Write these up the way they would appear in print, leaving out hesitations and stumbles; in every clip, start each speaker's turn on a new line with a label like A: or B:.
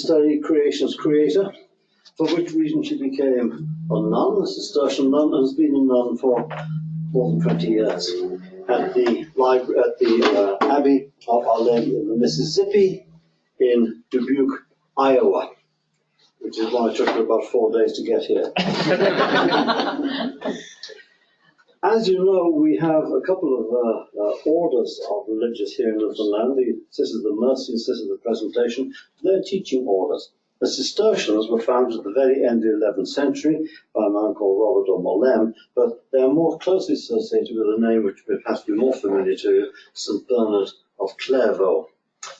A: study creation's creator, for which reason she became a nun, a Cistercian nun, and has been a nun for more than 20 years at the library, at the Abbey of Our Lady of the Mississippi in Dubuque, Iowa, which is why it took her about 4 days to get here. As you know, we have a couple of orders of religious here in Newfoundland, the Sisters of the Mercy and Sisters of the Presentation. They're teaching orders. The Cistercians were founded at the very end of the 11th century by a man called Robert de Molem, but they are more closely associated with a name which may perhaps be more familiar to you, St. Bernard of Clairvaux,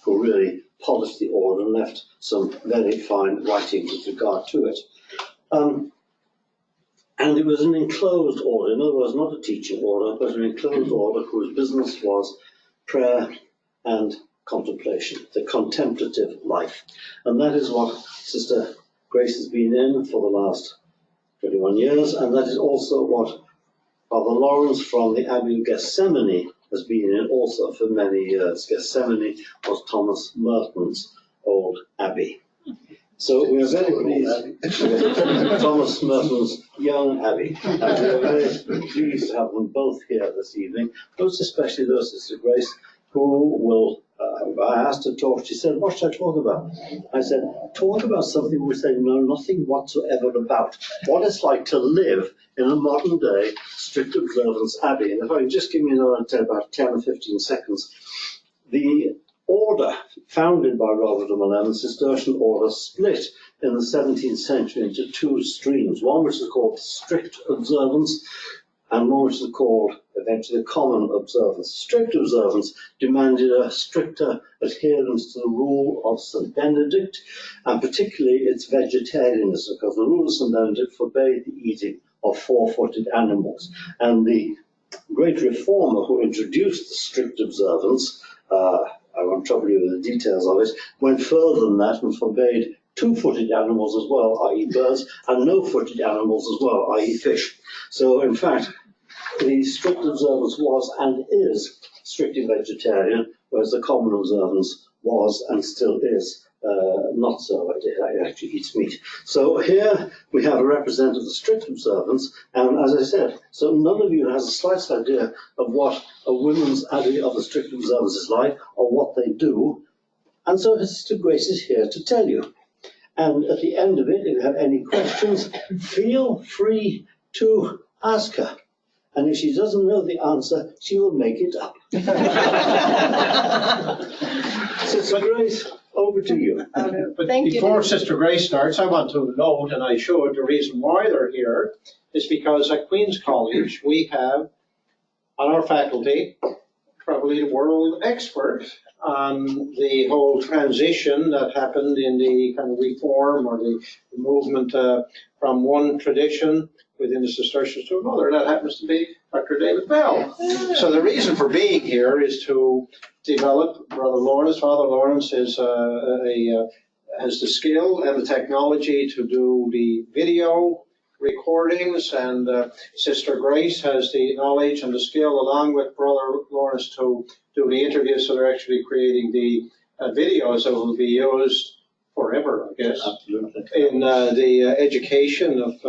A: who really polished the order and left some very fine writing with regard to it. And it was an enclosed order, in other words, not a teaching order, but an enclosed order whose business was prayer and contemplation, the contemplative life. And that is what Sister Grace has been in for the last 21 years, and that is also what Father Lawrence from the Abbey of Gethsemane has been in also for many years. Gethsemane was Thomas Merton's old abbey. So we are very pleased, Thomas Merton's young abbey, and we are very pleased to have them both here this evening, most especially those Sister Grace, who will, I asked her to talk, she said, what should I talk about? I said, talk about something which they know nothing whatsoever about, what it's like to live in a modern day strict observance abbey. And if I could just give me about 10 or 15 seconds, the order founded by Robert de Molem, the Cistercian order, split in the 17th century into two streams, one which is called strict observance and one which is called eventually common observance. Strict observance demanded a stricter adherence to the rule of St. Benedict, and particularly its vegetarianism, because the rule of St. Benedict forbade the eating of four-footed animals. And the great reformer who introduced the strict observance, I won't trouble you with the details of it, went further than that and forbade two-footed animals as well, i.e. birds, and no-footed animals as well, i.e. fish. So, in fact, the strict observance was and is strictly vegetarian, whereas the common observance was and still is not so. It actually eats meat. So here we have a representative of the strict observance, and as I said, so none of you has the slightest idea of what a women's abbey of the strict observance is like, or what they do, and so Sister Grace is here to tell you. And at the end of it, if you have any questions, feel free to ask her. And if she doesn't know the answer, she will make it up. Sister Grace, over to you.
B: But before Sister Grace starts, I want to note, and I should, the reason why they're here is because at Queen's College we have on our faculty probably the world expert on the whole transition that happened in the kind of reform or the movement from one tradition within the Cistercians to another. That happens to be Dr. David Bell. So the reason for being here is to develop Brother Lawrence. Father Lawrence is has the skill and the technology to do the video recordings, and Sister Grace has the knowledge and the skill, along with Brother Lawrence, to do the interviews. So they're actually creating the videos that will be used forever, I guess.
A: Absolutely. In
B: the education of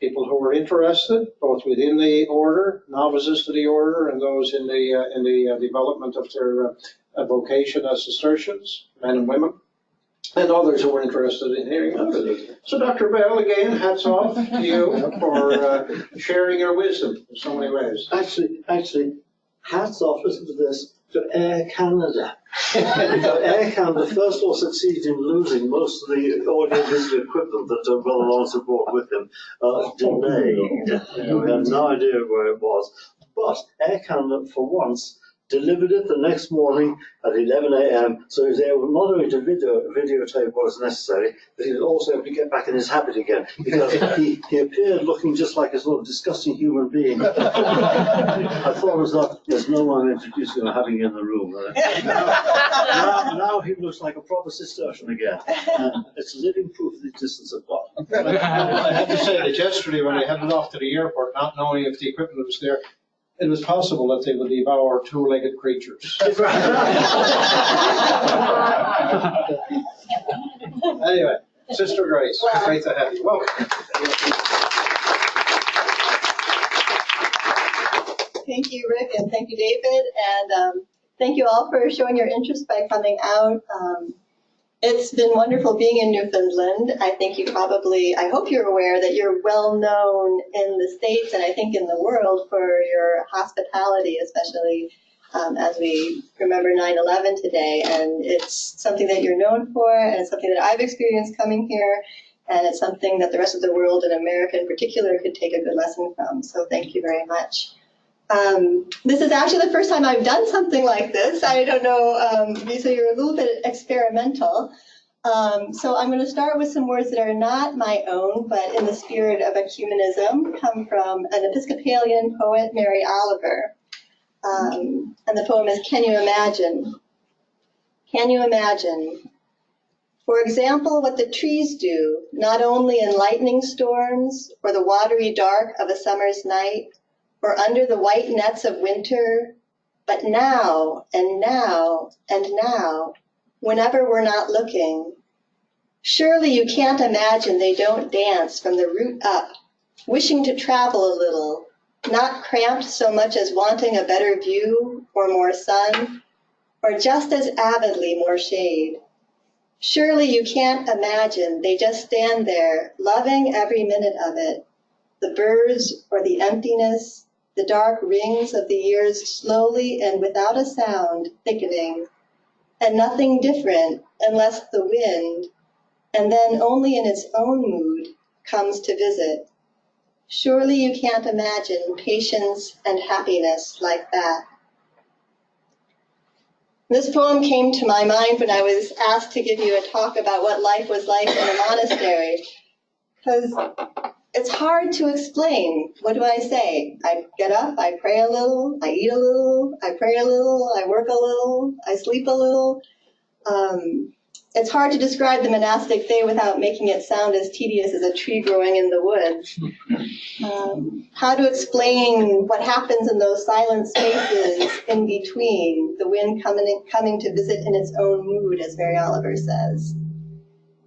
B: people who are interested, both within the order, novices to the order, and those in the development of their vocation as Cistercians, men and women, and others who are interested in hearing about it. So Dr. Bell, again, hats off to you for sharing your wisdom in so many ways.
A: Actually, hats off, listen to this, to Air Canada. Air Canada first of all succeeded in losing most of the audio-visual equipment that Brother Lawrence had brought with him. Delayed. We had no idea where it was. But Air Canada, for once, delivered it the next morning at 11 a.m. So he was able not only to videotape what was necessary, but he was also able to get back in his habit again, because he appeared looking just like a sort of disgusting human being. I thought as though there's no one introducing or having in the room. Now he looks like a proper Cistercian again. And it's living proof of the existence of God.
B: I have to say that yesterday when I headed off to the airport, not knowing if the equipment was there, it was possible that they would devour two-legged creatures. Anyway, Sister Grace, great to have you. Welcome.
C: Thank you, Rick, and thank you, David, and thank you all for showing your interest by coming out. It's been wonderful being in Newfoundland. I hope you're aware that you're well known in the States and I think in the world for your hospitality, especially as we remember 9/11 today. And it's something that you're known for, and it's something that I've experienced coming here, and it's something that the rest of the world, and America in particular, could take a good lesson from. So thank you very much. This is actually the first time I've done something like this. I don't know, so you're a little bit experimental. So I'm going to start with some words that are not my own, but in the spirit of ecumenism, come from an Episcopalian poet, Mary Oliver. And the poem is, Can You Imagine? Can you imagine? For example, what the trees do, not only in lightning storms or the watery dark of a summer's night, or under the white nets of winter, but now and now and now, whenever we're not looking. Surely you can't imagine they don't dance from the root up, wishing to travel a little, not cramped so much as wanting a better view or more sun, or just as avidly more shade. Surely you can't imagine they just stand there, loving every minute of it, the birds or the emptiness, the dark rings of the years slowly and without a sound thickening, and nothing different unless the wind, and then only in its own mood, comes to visit. Surely you can't imagine patience and happiness like that. This poem came to my mind when I was asked to give you a talk about what life was like in a monastery, because it's hard to explain. What do I say? I get up, I pray a little, I eat a little, I pray a little, I work a little, I sleep a little. It's hard to describe the monastic day without making it sound as tedious as a tree growing in the woods. How to explain what happens in those silent spaces in between, the wind coming to visit in its own mood, as Mary Oliver says.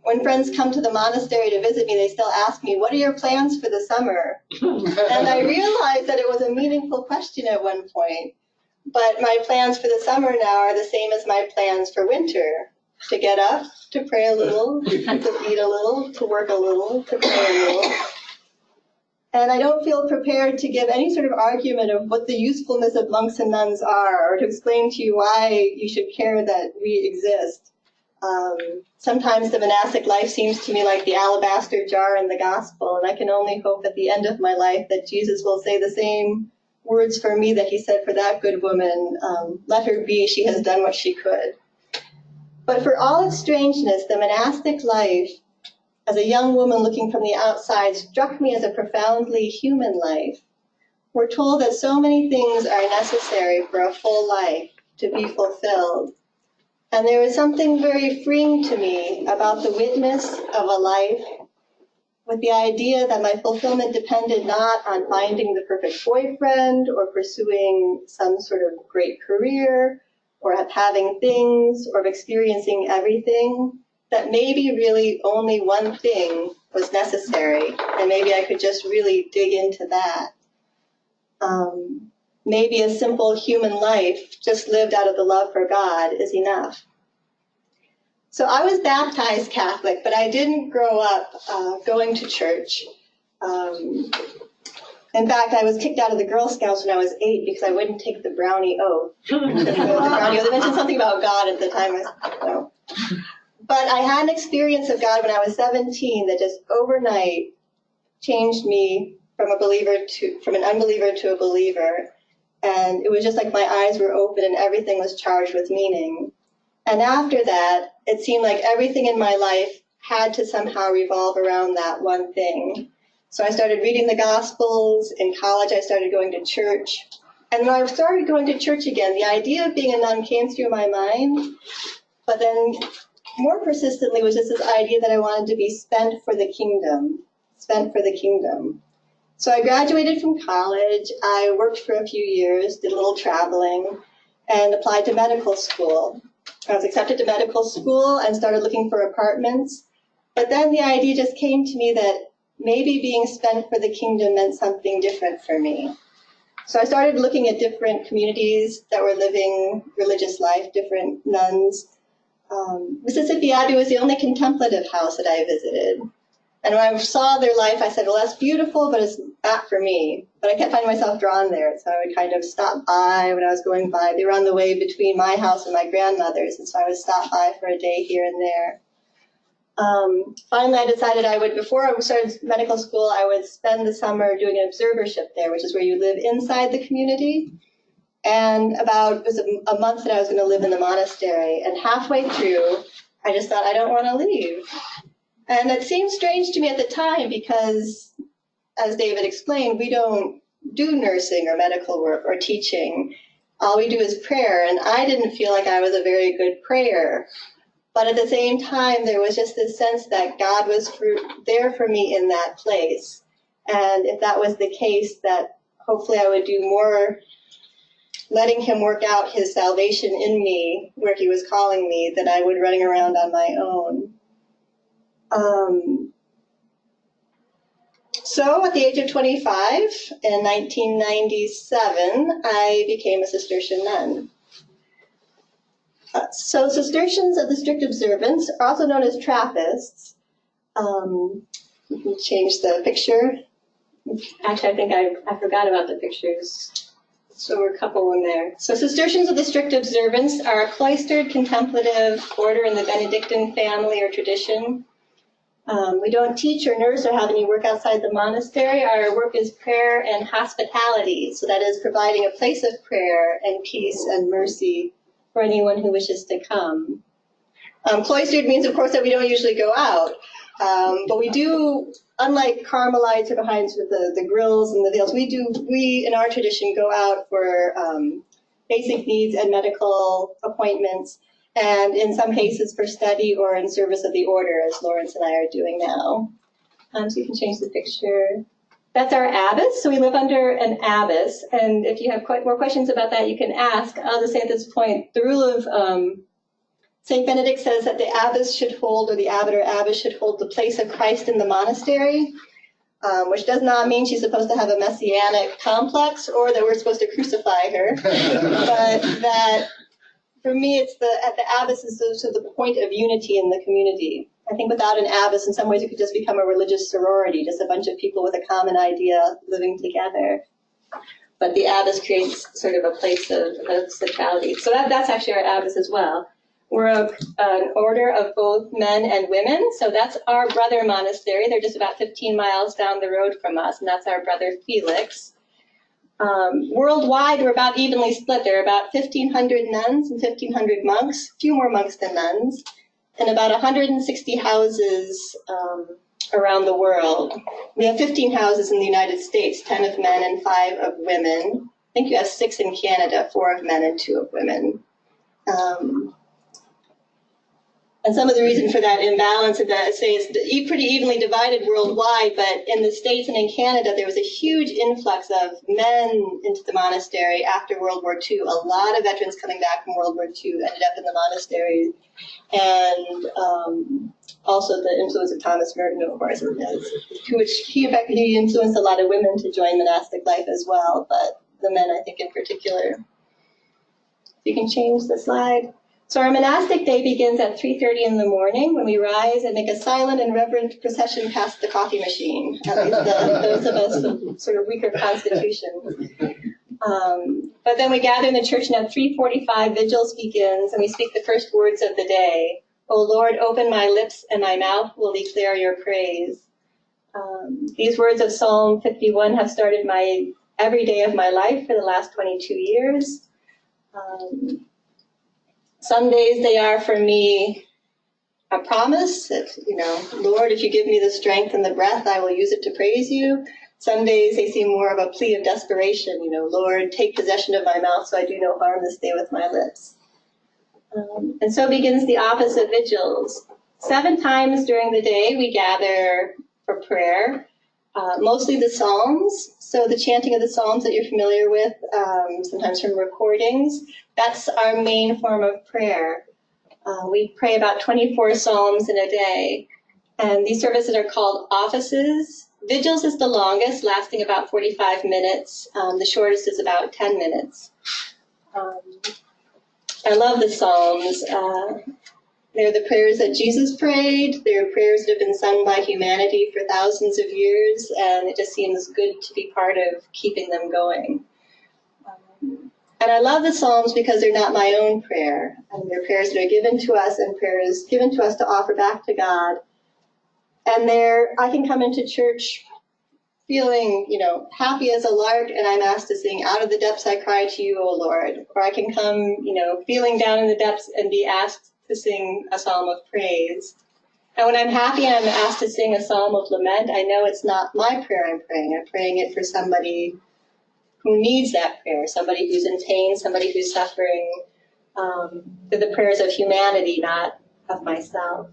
C: When friends come to the monastery to visit me, they still ask me, what are your plans for the summer? And I realized that it was a meaningful question at one point. But my plans for the summer now are the same as my plans for winter. To get up, to pray a little, to eat a little, to work a little, to pray a little. And I don't feel prepared to give any sort of argument of what the usefulness of monks and nuns are, or to explain to you why you should care that we exist. Sometimes the monastic life seems to me like the alabaster jar in the gospel, and I can only hope at the end of my life that Jesus will say the same words for me that he said for that good woman, let her be, she has done what she could. But for all its strangeness, the monastic life, as a young woman looking from the outside, struck me as a profoundly human life. We're told that so many things are necessary for a full life to be fulfilled. And there was something very freeing to me about the witness of a life with the idea that my fulfillment depended not on finding the perfect boyfriend or pursuing some sort of great career or of having things or of experiencing everything, that maybe really only one thing was necessary, and maybe I could just really dig into that. Maybe a simple human life, just lived out of the love for God, is enough. So I was baptized Catholic, but I didn't grow up going to church. In fact, I was kicked out of the Girl Scouts when I was 8 because I wouldn't take the brownie oath. They mentioned something about God at the time. No. But I had an experience of God when I was 17 that just overnight changed me from an unbeliever to a believer. And it was just like my eyes were open and everything was charged with meaning. And after that, it seemed like everything in my life had to somehow revolve around that one thing. So I started reading the Gospels. In college, I started going to church. And when I started going to church again, the idea of being a nun came through my mind. But then more persistently was just this idea that I wanted to be spent for the kingdom. So I graduated from college. I worked for a few years, did a little traveling, and applied to medical school. I was accepted to medical school and started looking for apartments. But then the idea just came to me that maybe being spent for the kingdom meant something different for me. So I started looking at different communities that were living religious life, different nuns. Mississippi Abbey was the only contemplative house that I visited. And when I saw their life, I said, well, that's beautiful, but it's not for me. But I kept finding myself drawn there. So I would kind of stop by when I was going by. They were on the way between my house and my grandmother's. And so I would stop by for a day here and there. Finally, I decided before I started medical school, I would spend the summer doing an observership there, which is where you live inside the community. And it was a month that I was going to live in the monastery. And halfway through, I just thought, I don't want to leave. And it seemed strange to me at the time because, as David explained, we don't do nursing or medical work or teaching. All we do is prayer. And I didn't feel like I was a very good prayer. But at the same time, there was just this sense that God was there for me in that place. And if that was the case, that hopefully I would do more letting him work out his salvation in me where he was calling me than I would running around on my own. So at the age of 25, in 1997, I became a Cistercian nun. So Cistercians of the strict observance are also known as Trappists. You can change the picture. Actually, I think I forgot about the pictures. So we're a couple in there. So Cistercians of the strict observance are a cloistered contemplative order in the Benedictine family or tradition. We don't teach or nurse or have any work outside the monastery. Our work is prayer and hospitality. So that is providing a place of prayer and peace and mercy for anyone who wishes to come. Cloistered means, of course, that we don't usually go out. But we do, unlike Carmelites or behind with the grills and the veils, we in our tradition go out for basic needs and medical appointments, and in some cases for study or in service of the order, as Lawrence and I are doing now. So you can change the picture. That's our abbess. So we live under an abbess. And if you have more questions about that, you can ask. I'll just say at this point, the rule of St. Benedict says that the abbess should hold, or the abbot or abbess should hold the place of Christ in the monastery, which does not mean she's supposed to have a messianic complex or that we're supposed to crucify her, but that for me, the abbess is to the point of unity in the community. I think without an abbess, in some ways, it could just become a religious sorority, just a bunch of people with a common idea living together. But the abbess creates sort of a place of centrality. So that's actually our abbess as well. We're an order of both men and women. So that's our brother monastery. They're just about 15 miles down the road from us, and that's our brother Felix. Worldwide, we're about evenly split. There are about 1,500 nuns and 1,500 monks, a few more monks than nuns, and about 160 houses around the world. We have 15 houses in the United States, 10 of men and 5 of women. I think you have 6 in Canada, 4 of men and 2 of women. And some of the reason for that imbalance is that I say it's pretty evenly divided worldwide, but in the States and in Canada, there was a huge influx of men into the monastery after World War II. A lot of veterans coming back from World War II ended up in the monastery. And also the influence of Thomas Merton, of course, he influenced a lot of women to join monastic life as well, but the men, I think, in particular. You can change the slide. So our monastic day begins at 3:30 in the morning when we rise and make a silent and reverent procession past the coffee machine, at least those of us with sort of weaker constitutions. But then we gather in the church, and at 3:45 vigils begins, and we speak the first words of the day. O Lord, open my lips, and my mouth will declare your praise. These words of Psalm 51 have started every day of my life for the last 22 years. Some days they are for me a promise that, Lord, if you give me the strength and the breath, I will use it to praise you. Some days they seem more of a plea of desperation, Lord, take possession of my mouth so I do no harm this day with my lips. And so begins the office of vigils. 7 times during the day we gather for prayer, mostly the Psalms. So the chanting of the Psalms that you're familiar with, sometimes from recordings, that's our main form of prayer. We pray about 24 Psalms in a day. And these services are called offices. Vigils is the longest, lasting about 45 minutes. The shortest is about 10 minutes. I love the Psalms. They're the prayers that Jesus prayed. They're prayers that have been sung by humanity for thousands of years, and it just seems good to be part of keeping them going. And I love the Psalms because they're not my own prayer. They're prayers that are given to us and prayers given to us to offer back to God. And I can come into church feeling, happy as a lark, and I'm asked to sing, "Out of the depths I cry to you, O Lord." Or I can come, feeling down in the depths and be asked to sing a psalm of praise. And when I'm happy and I'm asked to sing a psalm of lament, I know it's not my prayer I'm praying. I'm praying it for somebody who needs that prayer, somebody who's in pain, somebody who's suffering. They're the prayers of humanity, not of myself.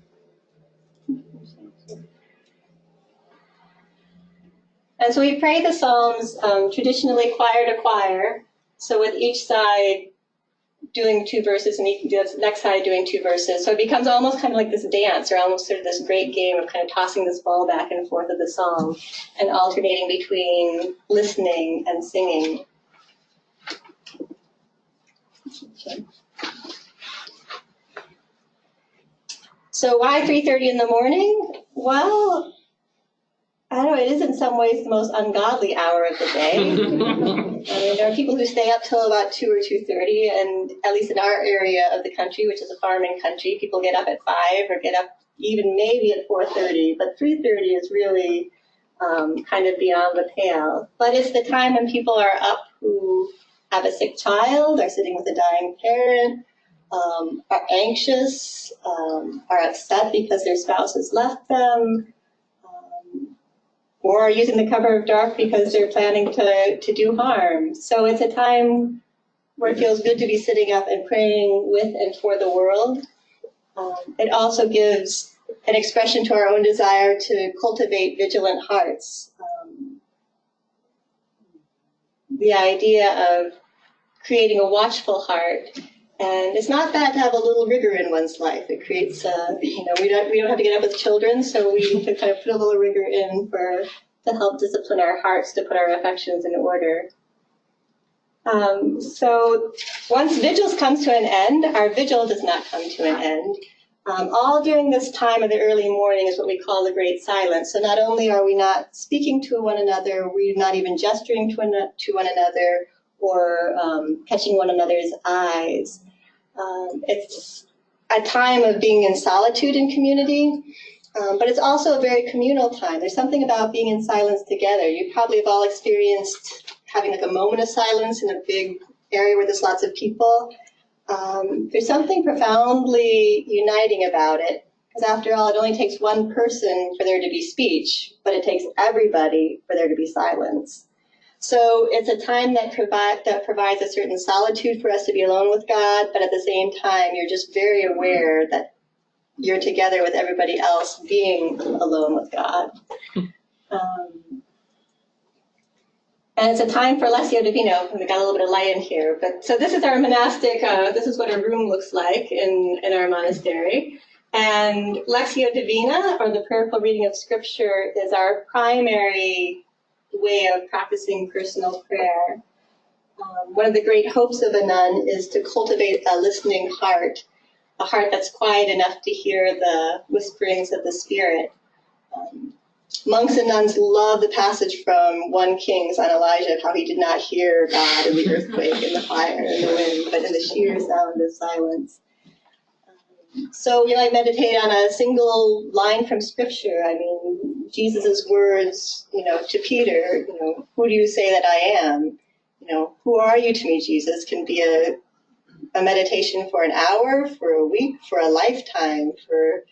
C: And so we pray the Psalms traditionally choir to choir, so with each side doing 2 verses and the next side doing 2 verses. So it becomes almost kind of like this dance, or almost sort of this great game of kind of tossing this ball back and forth of the psalm and alternating between listening and singing. So why 3:30 in the morning? Well, I don't know, it is in some ways the most ungodly hour of the day. I mean, there are people who stay up till about 2 or 2:30, and at least in our area of the country, which is a farming country, people get up at 5 or get up even maybe at 4:30, but 3:30 is really kind of beyond the pale. But it's the time when people are up who have a sick child, are sitting with a dying parent, are anxious, are upset because their spouse has left them, or are using the cover of dark because they're planning to do harm. So it's a time where it feels good to be sitting up and praying with and for the world. It also gives an expression to our own desire to cultivate vigilant hearts. The idea of creating a watchful heart. And it's not bad to have a little rigor in one's life. It creates, we don't have to get up with children, so we need to kind of put a little rigor in to help discipline our hearts, to put our affections in order. So once vigils comes to an end, our vigil does not come to an end. All during this time of the early morning is what we call the great silence. So not only are we not speaking to one another, we're not even gesturing to one another or catching one another's eyes. It's a time of being in solitude in community, but it's also a very communal time. There's something about being in silence together. You probably have all experienced having like a moment of silence in a big area where there's lots of people. There's something profoundly uniting about it, because after all, it only takes one person for there to be speech, but it takes everybody for there to be silence. So it's a time that provides a certain solitude for us to be alone with God, but at the same time, you're just very aware that you're together with everybody else being alone with God. And it's a time for Lectio Divina. We got a little bit of light in here. But so this is our monastic, this is what a room looks like in our monastery. And Lectio Divina, or the prayerful reading of Scripture, is our primary way of practicing personal prayer. One of the great hopes of a nun is to cultivate a listening heart, a heart that's quiet enough to hear the whisperings of the Spirit. Monks and nuns love the passage from 1 Kings on Elijah, how he did not hear God in the earthquake and the fire and the wind, but in the sheer sound of silence. So we might meditate on a single line from Scripture. I mean, Jesus' words, to Peter, who do you say that I am? Who are you to me, Jesus, can be a meditation for an hour, for a week, for a lifetime, for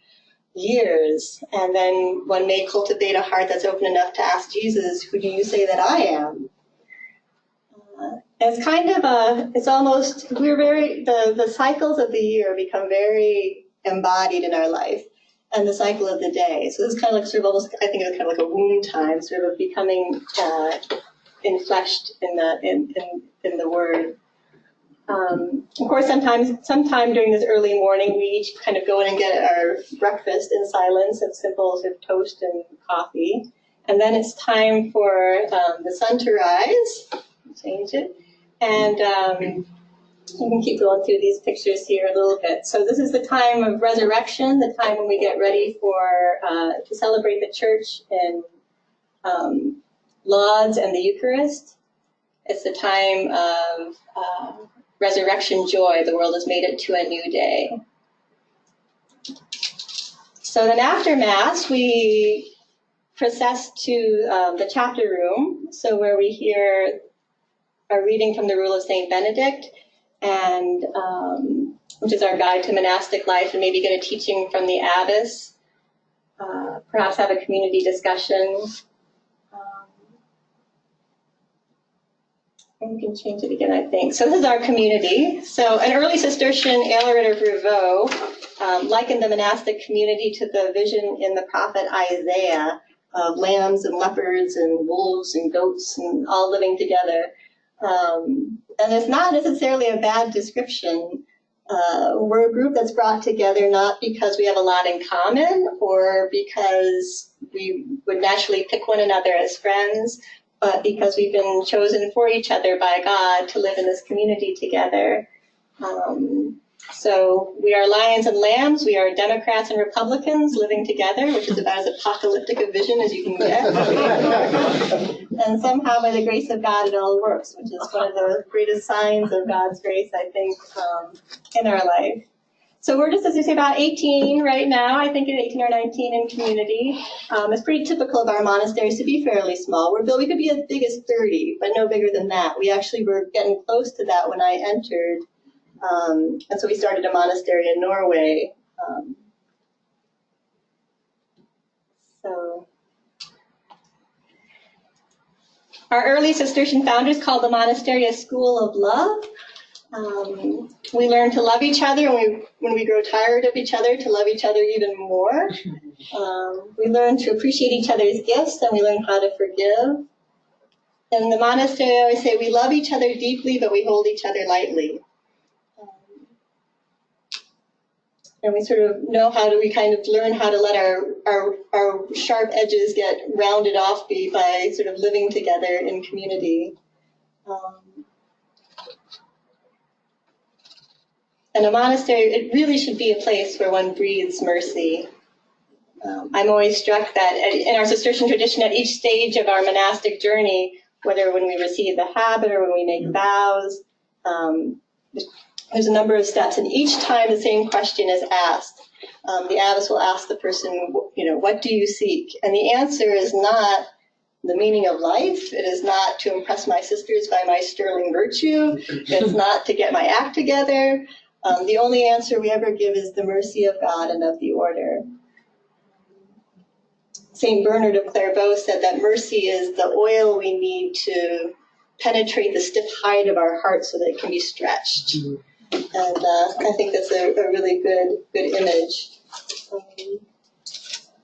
C: years. And then one may cultivate a heart that's open enough to ask Jesus, who do you say that I am? It's kind of it's almost, the cycles of the year become very embodied in our life, and the cycle of the day. So this is kind of like sort of almost, I think of it kind of like a womb time, sort of becoming infleshed in the Word. Of course, sometime during this early morning, we each kind of go in and get our breakfast in silence, of simple sort of toast and coffee. And then it's time for the sun to rise. Change it. And you can keep going through these pictures here a little bit. So this is the time of resurrection, the time when we get ready for to celebrate the church in Lauds and the Eucharist. It's the time of resurrection joy. The world has made it to a new day. So then after Mass, we process to the chapter room, so where we hear a reading from the Rule of St. Benedict, and which is our guide to monastic life, and maybe get a teaching from the abbess, perhaps have a community discussion. And we can change it again, I think. So this is our community. So an early Cistercian, Aelred of Rivaux, likened the monastic community to the vision in the prophet Isaiah of lambs and leopards and wolves and goats and all living together. And it's not necessarily a bad description. We're a group that's brought together not because we have a lot in common or because we would naturally pick one another as friends, but because we've been chosen for each other by God to live in this community together. So we are lions and lambs, we are Democrats and Republicans living together, which is about as apocalyptic a vision as you can get. And somehow by the grace of God it all works, which is one of the greatest signs of God's grace, I think, in our life. So we're just, as you say, about 18 right now, I think 18 or 19 in community. It's pretty typical of our monasteries to be fairly small. We could be as big as 30, but no bigger than that. We actually were getting close to that when I entered. And so we started a monastery in Norway. So our early Cistercian founders called the monastery a school of love. We learn to love each other, and when we grow tired of each other, to love each other even more. We learn to appreciate each other's gifts, and we learn how to forgive. In the monastery, I always say we love each other deeply, but we hold each other lightly. And we sort of know we kind of learn how to let our sharp edges get rounded off by sort of living together in community. And a monastery, it really should be a place where one breathes mercy. I'm always struck that in our Cistercian tradition, at each stage of our monastic journey, whether when we receive the habit or when we make vows, there's a number of steps, and each time the same question is asked. The abbess will ask the person, what do you seek? And the answer is not the meaning of life. It is not to impress my sisters by my sterling virtue. It's not to get my act together. The only answer we ever give is the mercy of God and of the order. St. Bernard of Clairvaux said that mercy is the oil we need to penetrate the stiff hide of our heart so that it can be stretched. And I think that's a really good image.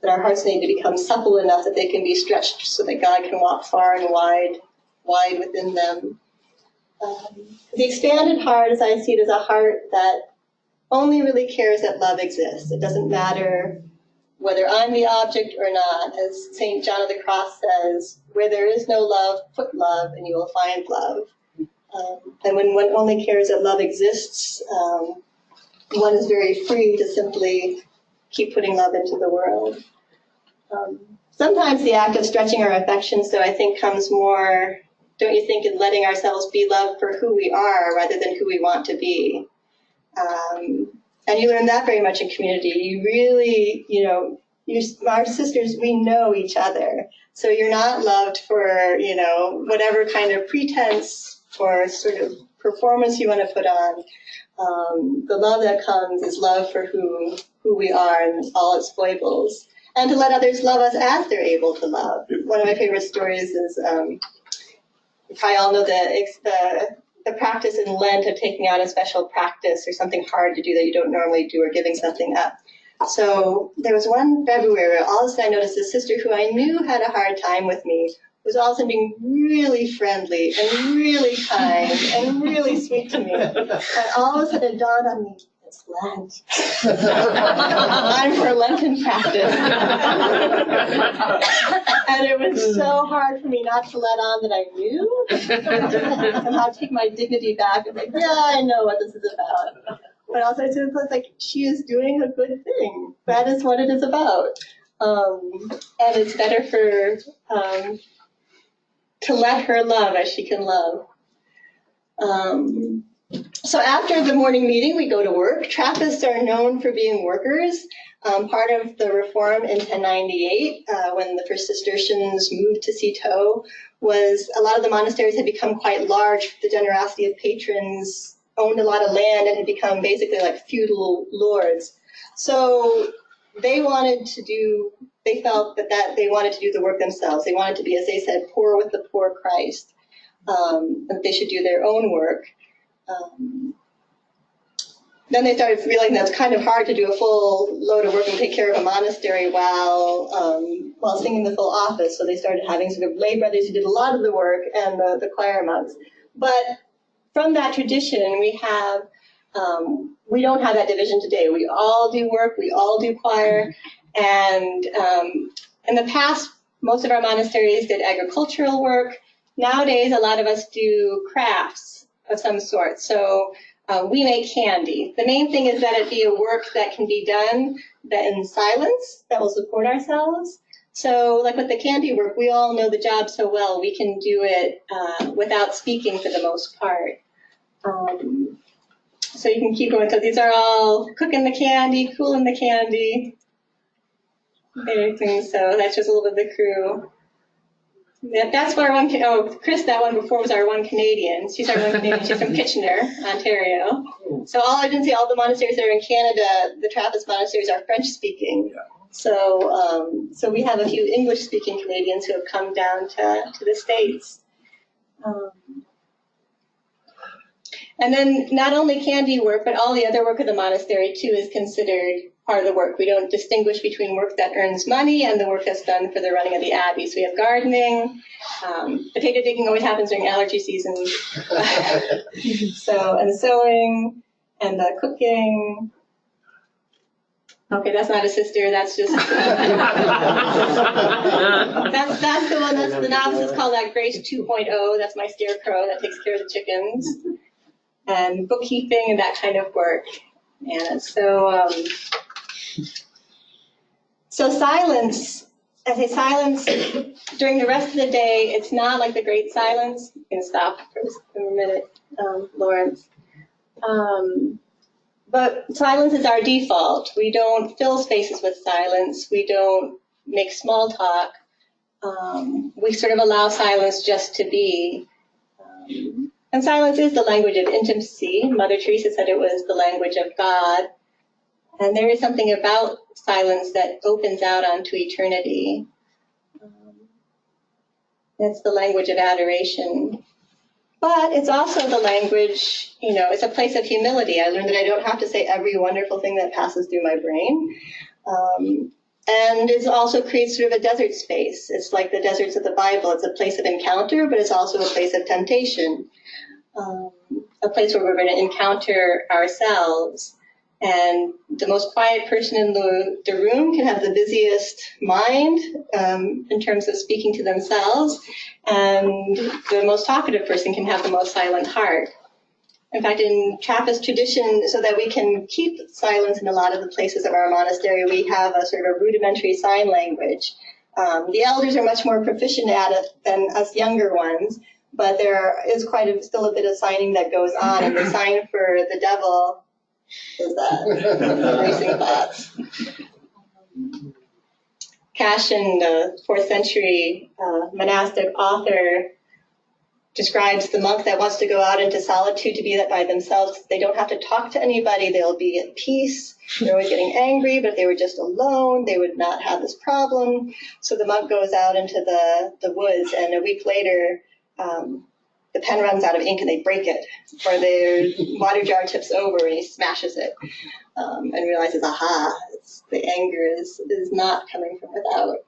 C: That our hearts need to become supple enough that they can be stretched so that God can walk far and wide within them. The expanded heart, as I see it, is a heart that only really cares that love exists. It doesn't matter whether I'm the object or not. As St. John of the Cross says, where there is no love, put love and you will find love. And when one only cares that love exists, one is very free to simply keep putting love into the world. Sometimes the act of stretching our affections, though, I think comes more, don't you think, in letting ourselves be loved for who we are rather than who we want to be. And you learn that very much in community. You really, our sisters, we know each other. So you're not loved for, whatever kind of pretense or sort of performance you want to put on. The love that comes is love for who we are and all its foibles. And to let others love us as they're able to love. One of my favorite stories is, you probably all know the practice in Lent of taking out a special practice or something hard to do that you don't normally do or giving something up. So there was one February where all of a sudden I noticed a sister who I knew had a hard time with me was all of a sudden being really friendly and really kind and really sweet to me. And all of a sudden it dawned on me, it's Lent. I'm for Lenten practice. And it was so hard for me not to let on that I knew. Somehow take my dignity back and like, yeah, I know what this is about. But also it was like, she is doing a good thing. That is what it is about. And it's better for to let her love as she can love. So after the morning meeting, we go to work. Trappists are known for being workers. Part of the reform in 1098, when the first Cistercians moved to Citeaux, was a lot of the monasteries had become quite large. The generosity of patrons owned a lot of land and had become basically like feudal lords. So they felt that they wanted to do the work themselves. They wanted to be, as they said, poor with the poor Christ. That they should do their own work. Then they started realizing that it's kind of hard to do a full load of work and take care of a monastery while singing the full office. So they started having sort of lay brothers who did a lot of the work and the choir monks. But from that tradition, we don't have that division today. We all do work, we all do choir, and in the past, most of our monasteries did agricultural work. Nowadays, a lot of us do crafts of some sort. So we make candy. The main thing is that it be a work that can be done in silence, that will support ourselves. So like with the candy work, we all know the job so well, we can do it without speaking for the most part. So you can keep going. So these are all cooking the candy, cooling the candy, everything. So that's just a little bit of the crew. Yeah, that's our one. Oh, Chris, that one before was our one Canadian. She's our one Canadian. She's from Kitchener, Ontario. So all the monasteries that are in Canada, the Trappist monasteries are French speaking. So we have a few English speaking Canadians who have come down to the States. And then not only candy work, but all the other work of the monastery too is considered part of the work. We don't distinguish between work that earns money and the work that's done for the running of the abbey. So we have gardening. Potato digging always happens during allergy season. And sewing and cooking. Okay, that's not a sister. That's just that's the one. That's the novices call that Grace 2.0. That's my scarecrow that takes care of the chickens. And bookkeeping and that kind of work. And so silence, I say silence during the rest of the day, it's not like the great silence. You can stop for a minute, Lawrence. But silence is our default. We don't fill spaces with silence. We don't make small talk. We sort of allow silence just to be. And silence is the language of intimacy. Mother Teresa said it was the language of God. And there is something about silence that opens out onto eternity. It's the language of adoration. But it's also the language, it's a place of humility. I learned that I don't have to say every wonderful thing that passes through my brain. And it also creates sort of a desert space. It's like the deserts of the Bible. It's a place of encounter, but it's also a place of temptation. A place where we're going to encounter ourselves. And the most quiet person in the room can have the busiest mind in terms of speaking to themselves. And the most talkative person can have the most silent heart. In fact, in Trappist tradition, so that we can keep silence in a lot of the places of our monastery, we have a sort of rudimentary sign language. The elders are much more proficient at it than us younger ones, but there is still a bit of signing that goes on. And the sign for the devil is that racing thoughts. Cashin, the 4th century monastic author, describes the monk that wants to go out into solitude to be that by themselves. They don't have to talk to anybody. They'll be at peace. They're always getting angry, but if they were just alone, they would not have this problem. So the monk goes out into the woods, and a week later, the pen runs out of ink and they break it, or their water jar tips over and he smashes it, and realizes, aha, the anger is not coming from without.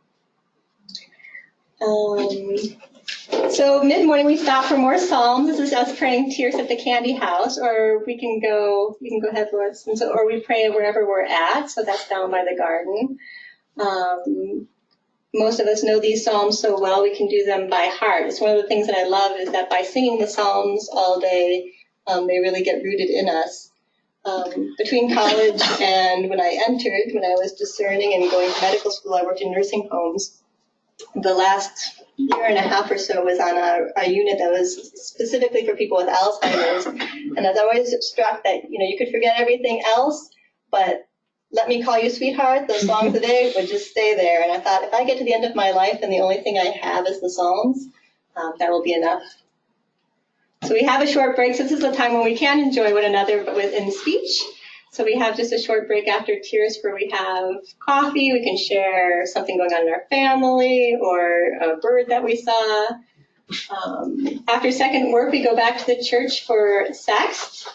C: So mid-morning we stop for more psalms. This is us praying Tears at the Candy House, or we can go. You can go ahead, Lois. And so, or we pray wherever we're at. So that's down by the garden. Most of us know these psalms so well we can do them by heart. It's one of the things that I love is that by singing the psalms all day, they really get rooted in us. Between college and when I was discerning and going to medical school, I worked in nursing homes. The last year and a half or so was on a unit that was specifically for people with Alzheimer's. And I was always struck that, you could forget everything else, but Let Me Call You Sweetheart, those songs a day would just stay there. And I thought, if I get to the end of my life and the only thing I have is the Psalms, that will be enough. So we have a short break. So this is the time when we can enjoy one another but in speech. So we have just a short break after Tears where we have coffee. We can share something going on in our family or a bird that we saw. After second work, we go back to the church for Sept.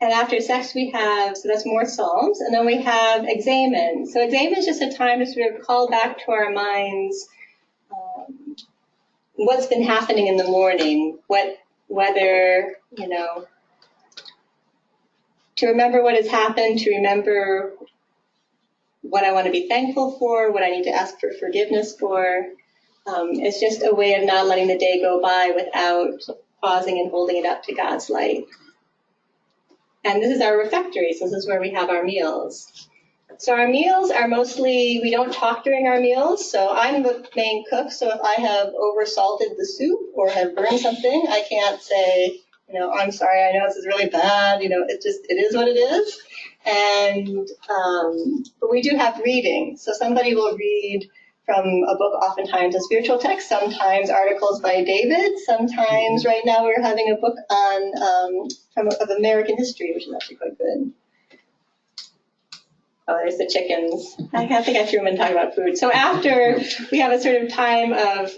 C: And after Sept, we have, so that's more Psalms. And then we have Examen. So Examen is just a time to sort of call back to our minds what's been happening in the morning, whether, to remember what has happened, to remember what I want to be thankful for, what I need to ask for forgiveness for. It's just a way of not letting the day go by without pausing and holding it up to God's light. And this is our refectory, so this is where we have our meals. So our meals are mostly, we don't talk during our meals, so I'm the main cook, so if I have oversalted the soup or have burned something, I can't say, I'm sorry, I know this is really bad, it is what it is. And, but we do have reading, so somebody will read from a book, oftentimes a spiritual text, sometimes articles by David, sometimes right now we're having a book on, of American history, which is actually quite good. Oh, there's the chickens. I think I threw them in talking about food. So after we have a sort of time of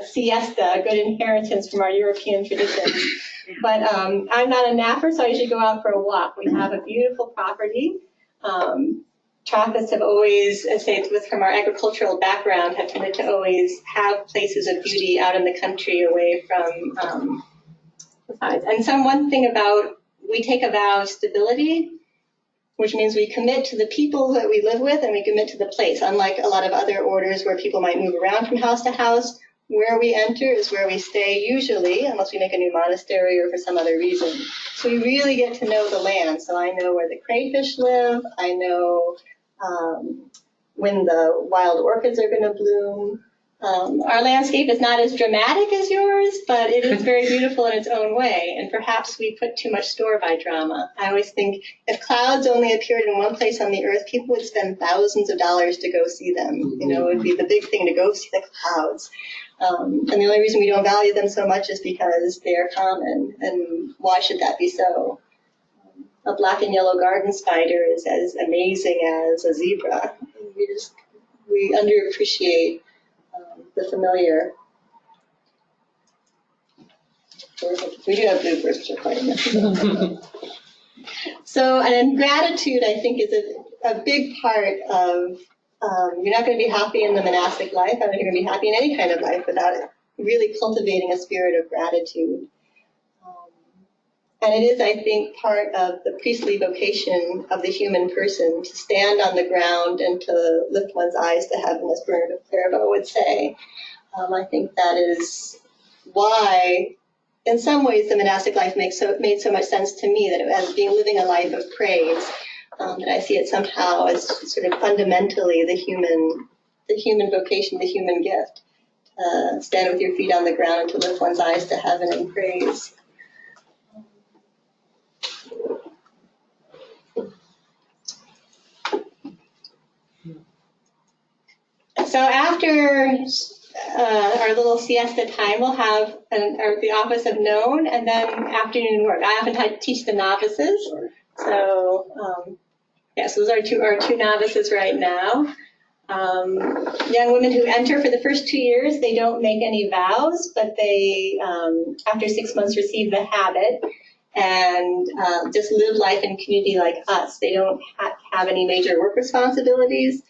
C: siesta, a good inheritance from our European tradition. But I'm not a napper, so I usually go out for a walk. We have a beautiful property. Trappists have always, I say from our agricultural background, have tended to always have places of beauty out in the country away from the sides. And one thing about, we take a vow of stability, which means we commit to the people that we live with and we commit to the place. Unlike a lot of other orders where people might move around from house to house, where we enter is where we stay usually, unless we make a new monastery or for some other reason. So we really get to know the land. So I know where the crayfish live. I know when the wild orchids are going to bloom. Our landscape is not as dramatic as yours, but it is very beautiful in its own way. And perhaps we put too much store by drama. I always think if clouds only appeared in one place on the earth, people would spend thousands of dollars to go see them. It would be the big thing to go see the clouds. And the only reason we don't value them so much is because they are common. And why should that be so? A black and yellow garden spider is as amazing as a zebra. We underappreciate the familiar. We do have bluebirds, which are quite amazing. So, and then gratitude, I think, is a big part of, you're not going to be happy in the monastic life. I don't think you're going to be happy in any kind of life without really cultivating a spirit of gratitude. And it is, I think, part of the priestly vocation of the human person to stand on the ground and to lift one's eyes to heaven, as Bernard of Clairvaux would say. I think that is why, in some ways, the monastic life made so much sense to me, that it was being living a life of praise. That I see it somehow as sort of fundamentally the human vocation, the human gift. Stand with your feet on the ground and to lift one's eyes to heaven and praise. So after our little siesta time, we'll have the office of known and then afternoon work. I often teach the novices. So so those are our two novices right now. Young women who enter for the first 2 years, they don't make any vows, but they, after 6 months, receive the habit and just live life in community like us. They don't have any major work responsibilities.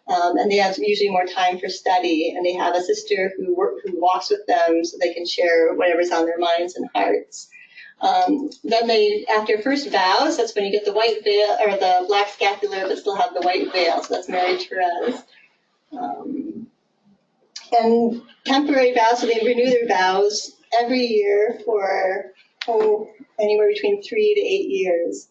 C: And they have usually more time for study, and they have a sister who walks with them so they can share whatever's on their minds and hearts. Then they, after first vows, that's when you get the white veil, or the black scapular, but still have the white veil, so that's Mary Therese. And temporary vows, so they renew their vows every year for anywhere between 3 to 8 years.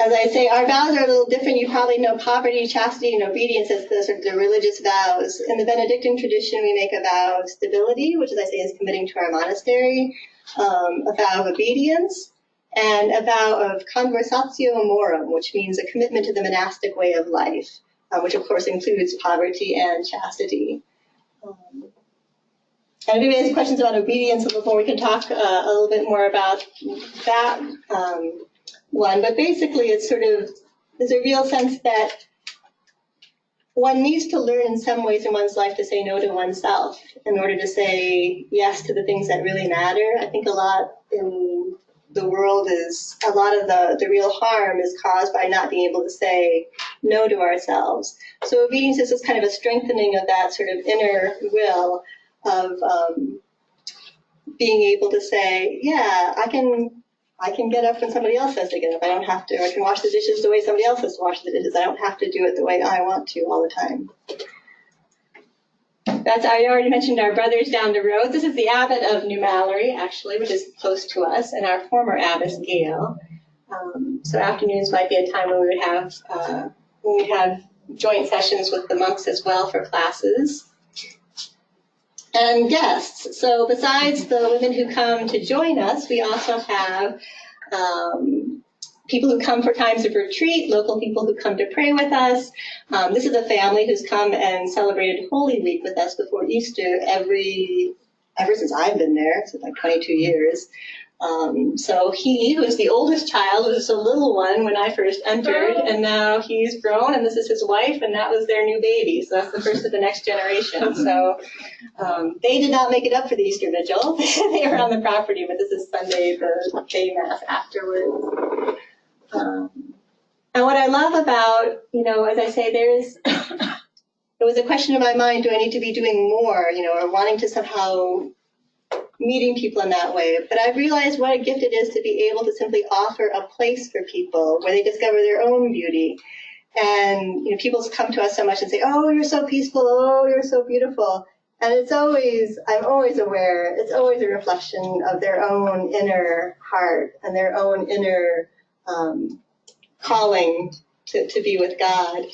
C: As I say, our vows are a little different. You probably know poverty, chastity, and obedience as the sort of the religious vows. In the Benedictine tradition, we make a vow of stability, which, as I say, is committing to our monastery, a vow of obedience, and a vow of conversatio amorum, which means a commitment to the monastic way of life, which of course includes poverty and chastity. And if anybody has questions about obedience a little more, we can talk a little bit more about that one. But basically, it's sort of, there's a real sense that one needs to learn in some ways in one's life to say no to oneself in order to say yes to the things that really matter. I think a lot in the world is, a lot of the real harm is caused by not being able to say no to ourselves. So obedience is just kind of a strengthening of that sort of inner will of being able to say, yeah, I can get up when somebody else says to get up. I don't have to. I can wash the dishes the way somebody else has to wash the dishes. I don't have to do it the way I want to all the time. I already mentioned our brothers down the road. This is the abbot of New Mallory, actually, which is close to us, and our former abbess, Gail. So afternoons might be a time when we would have joint sessions with the monks as well for classes. And guests. So besides the women who come to join us, we also have people who come for times of retreat, local people who come to pray with us. This is a family who's come and celebrated Holy Week with us before Easter ever since I've been there, so like 22 years. So he, who's the oldest child, was a little one when I first entered, and now he's grown, and this is his wife, and that was their new baby. So that's the first of the next generation. So they did not make it up for the Easter Vigil. They were on the property, but this is Sunday, the day Mass afterwards. And what I love about, as I say, it was a question in my mind, do I need to be doing more, or wanting to somehow meeting people in that way. But I've realized what a gift it is to be able to simply offer a place for people where they discover their own beauty. And people come to us so much and say, oh, you're so peaceful, oh, you're so beautiful. And I'm always aware, it's always a reflection of their own inner heart and their own inner calling to be with God.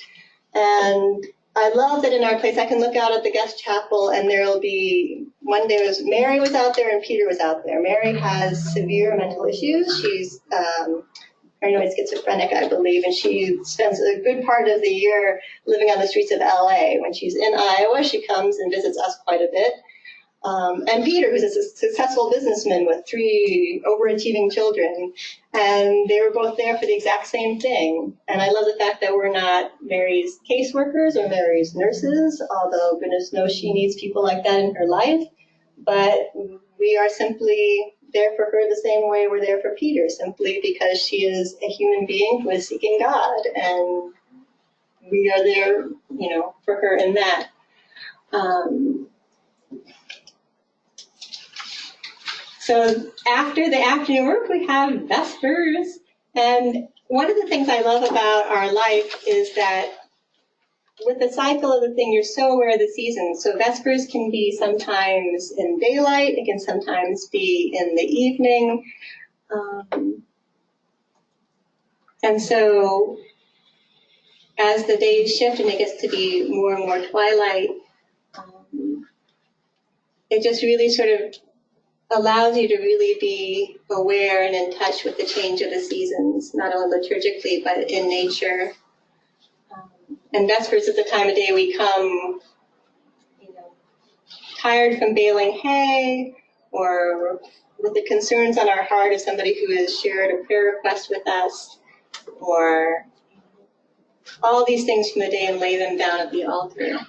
C: And I love that in our place I can look out at the guest chapel and there'll be, one day Mary was out there and Peter was out there. Mary has severe mental issues. She's paranoid schizophrenic, I believe, and she spends a good part of the year living on the streets of LA. When she's in Iowa, she comes and visits us quite a bit. And Peter, who's a successful businessman with 3 overachieving children, and they were both there for the exact same thing. And I love the fact that we're not Mary's caseworkers or Mary's nurses, although goodness knows she needs people like that in her life. But we are simply there for her the same way we're there for Peter, simply because she is a human being who is seeking God, and we are there, for her in that. So after the afternoon work, we have Vespers. And one of the things I love about our life is that with the cycle of the thing, you're so aware of the seasons. So Vespers can be sometimes in daylight. It can sometimes be in the evening. And so as the days shift and it gets to be more and more twilight, it just really sort of allows you to really be aware and in touch with the change of the seasons, not only liturgically, but in nature. And Vespers is the time of day we come, tired from baling hay, or with the concerns on our heart of somebody who has shared a prayer request with us, or all these things from the day and lay them down at the altar.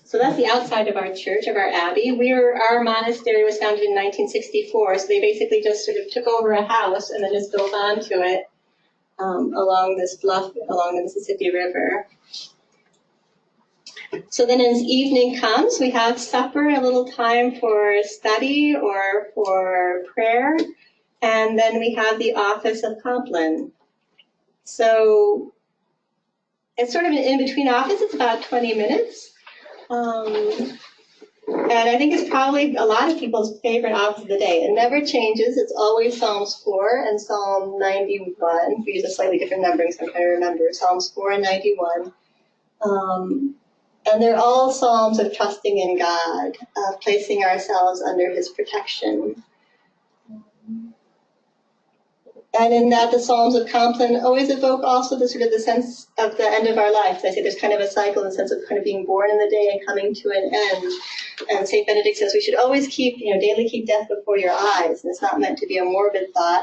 C: So So that's the outside of our church, of our abbey. Our monastery was founded in 1964, so they basically just sort of took over a house and then just built onto it along this bluff, along the Mississippi River. So then as evening comes, we have supper, a little time for study or for prayer, and then we have the office of Compline. So it's sort of an in-between office. It's about 20 minutes. And I think it's probably a lot of people's favorite office of the day. It never changes. It's always Psalms 4 and Psalm 91. We use a slightly different numbering, so I'm trying to remember. Psalms 4 and 91. And they're all psalms of trusting in God, of placing ourselves under his protection. And in that, the Psalms of Compline always evoke also the sort of the sense of the end of our life. So I say there's kind of a cycle in the sense of kind of being born in the day and coming to an end. And St. Benedict says we should always keep, daily keep death before your eyes. And it's not meant to be a morbid thought.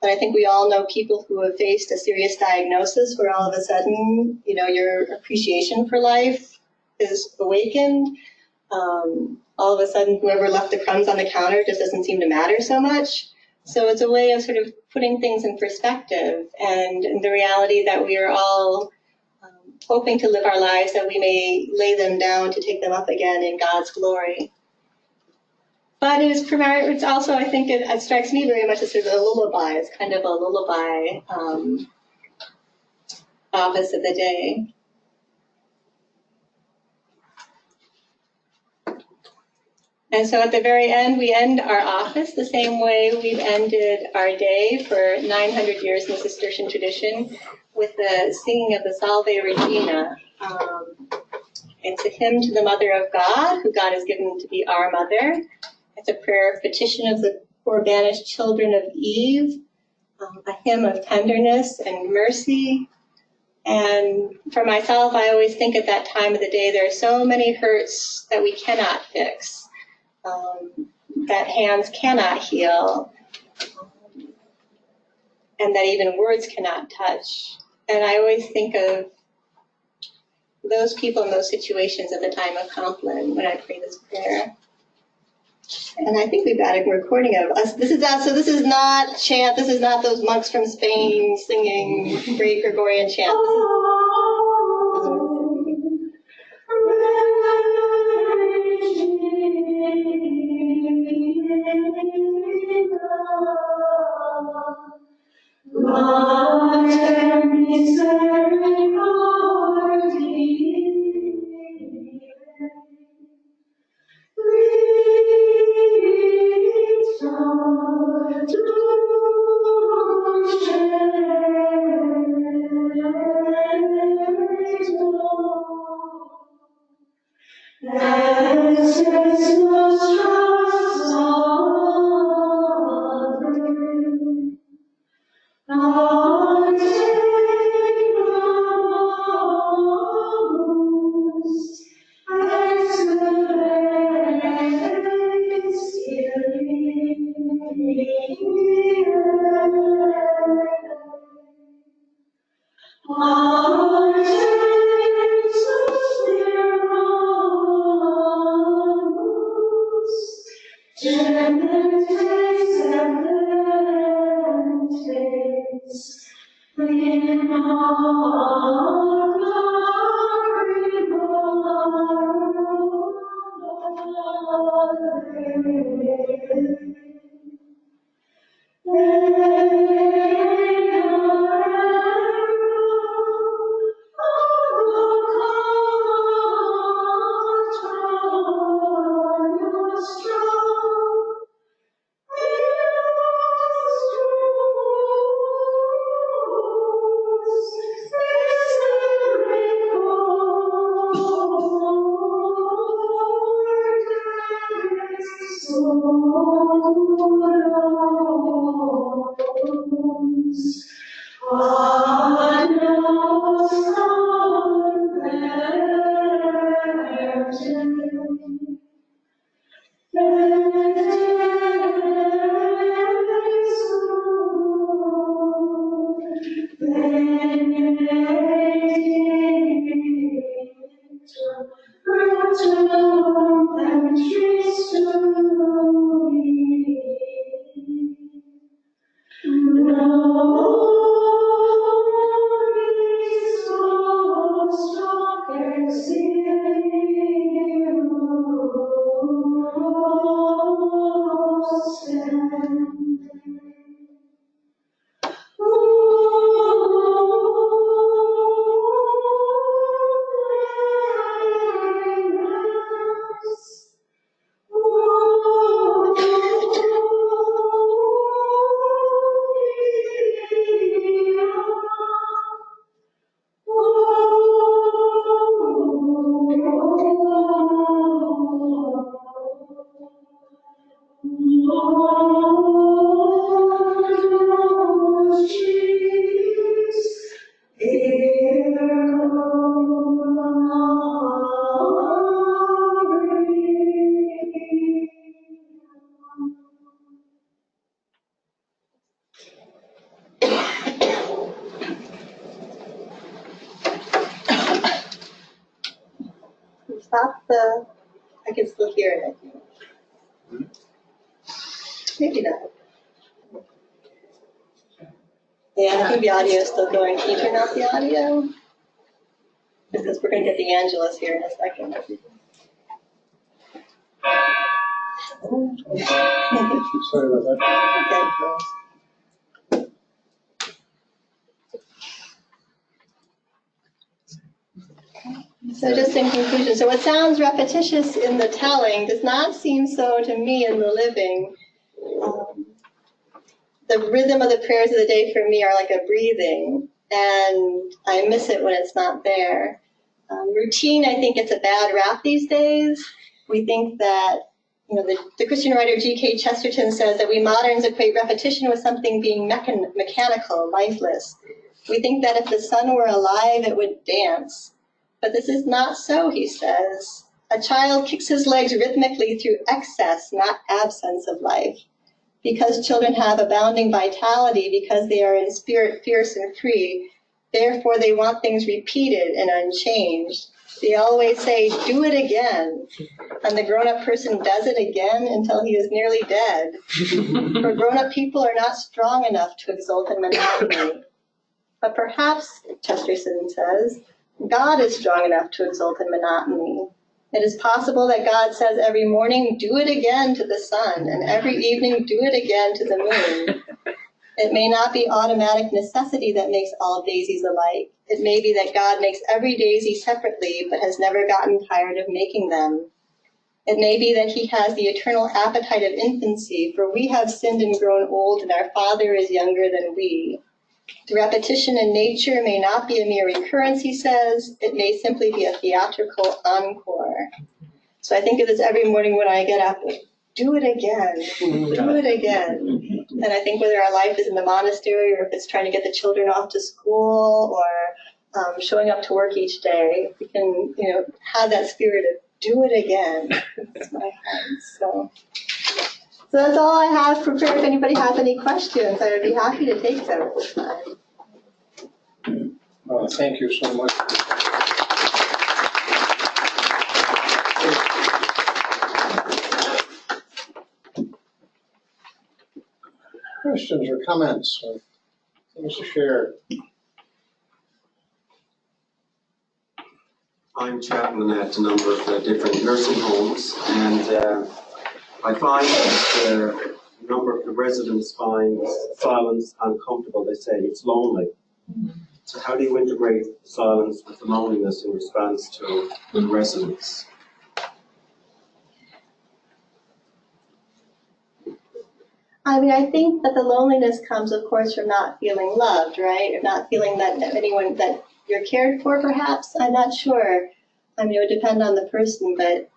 C: But I think we all know people who have faced a serious diagnosis where all of a sudden, your appreciation for life is awakened. All of a sudden, whoever left the crumbs on the counter just doesn't seem to matter so much. So it's a way of sort of putting things in perspective and the reality that we are all hoping to live our lives that we may lay them down to take them up again in God's glory. But it's also, I think, it strikes me very much as sort of a lullaby. It's kind of a lullaby office of the day. And so at the very end, we end our office the same way we've ended our day for 900 years in the Cistercian tradition with the singing of the Salve Regina. It's a hymn to the Mother of God, who God has given to be our mother. It's a prayer of petition of the poor banished children of Eve, a hymn of tenderness and mercy. And for myself, I always think at that time of the day, there are so many hurts that we cannot fix. That hands cannot heal, and that even words cannot touch. And I always think of those people in those situations at the time of Compline when I pray this prayer. And I think we've got a recording of us. This is not chant. This is not those monks from Spain singing great Gregorian chant. stop the, I can still hear it, I think. Maybe not. Yeah, I think the audio is still going. Can you turn off the audio? Because we're going to get the Angelus here in a second.
B: Sorry about that.
C: Okay. So just in conclusion, so what sounds repetitious in the telling does not seem so to me in the living. The rhythm of the prayers of the day for me are like a breathing, and I miss it when it's not there. Routine, I think it's a bad rap these days. We think that, the Christian writer G.K. Chesterton says that we moderns equate repetition with something being mechanical, lifeless. We think that if the sun were alive, it would dance. But this is not so, he says. A child kicks his legs rhythmically through excess, not absence of life. Because children have abounding vitality, because they are in spirit fierce and free, therefore they want things repeated and unchanged. They always say, do it again. And the grown-up person does it again until he is nearly dead. For grown-up people are not strong enough to exult in monotony. But perhaps, Chesterton says, God is strong enough to exult in monotony. It is possible that God says every morning, do it again to the sun, and every evening, do it again to the moon. It may not be automatic necessity that makes all daisies alike. It may be that God makes every daisy separately, but has never gotten tired of making them. It may be that he has the eternal appetite of infancy, for we have sinned and grown old, and our Father is younger than we. The repetition in nature may not be a mere recurrence, he says. It may simply be a theatrical encore. So I think of this every morning when I get up. Do it again. Do it again. And I think whether our life is in the monastery or if it's trying to get the children off to school or showing up to work each day, we can, have that spirit of do it again. It's my heart. So that's all I have prepared. If anybody has any questions, I would be happy to take them at this time.
B: Thank you so much. Questions or comments or things to share?
D: I'm chaplain at a number of different nursing homes, and I find that a number of the residents find silence uncomfortable. They say it's lonely. So how do you integrate silence with the loneliness in response to the residents?
C: I think that the loneliness comes, of course, from not feeling loved, right? Or not feeling that anyone, that you're cared for, perhaps. I'm not sure. It would depend on the person, but